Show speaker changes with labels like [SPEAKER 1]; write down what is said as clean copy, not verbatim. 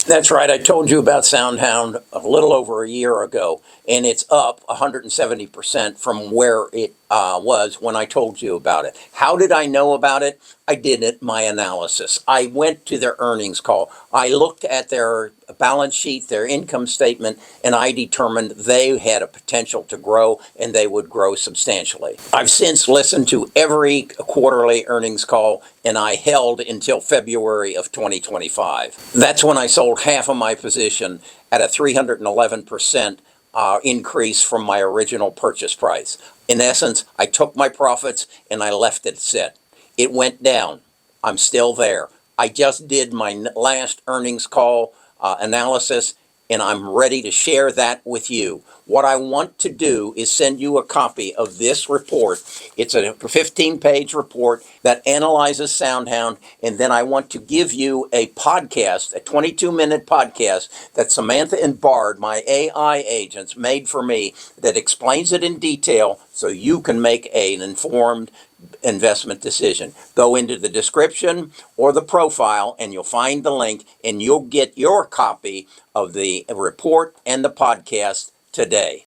[SPEAKER 1] That's right. I told you about SoundHound a little over a year ago, and it's up 170% from where it was when I told you about it. How did I know about it? I did it, my analysis. I went to their earnings call. I looked at their balance sheet, their income statement, and I determined they had a potential to grow and they would grow substantially. I've since listened to every quarterly earnings call, and I held until February of 2025. That's when I sold half of my position at a 311% increase from my original purchase price. In essence, I took my profits and I left it sit. It went down. I'm still there. I just did my last earnings call analysis, and I'm ready to share that with you. What I want to do is send you a copy of this report. It's a 15-page report that analyzes SoundHound, and then I want to give you a podcast, a 22-minute podcast that Samantha and Bard, my AI agents, made for me that explains it in detail so you can make an informed investment decision. Go into the description or the profile and you'll find the link, and you'll get your copy of the report and the podcast today.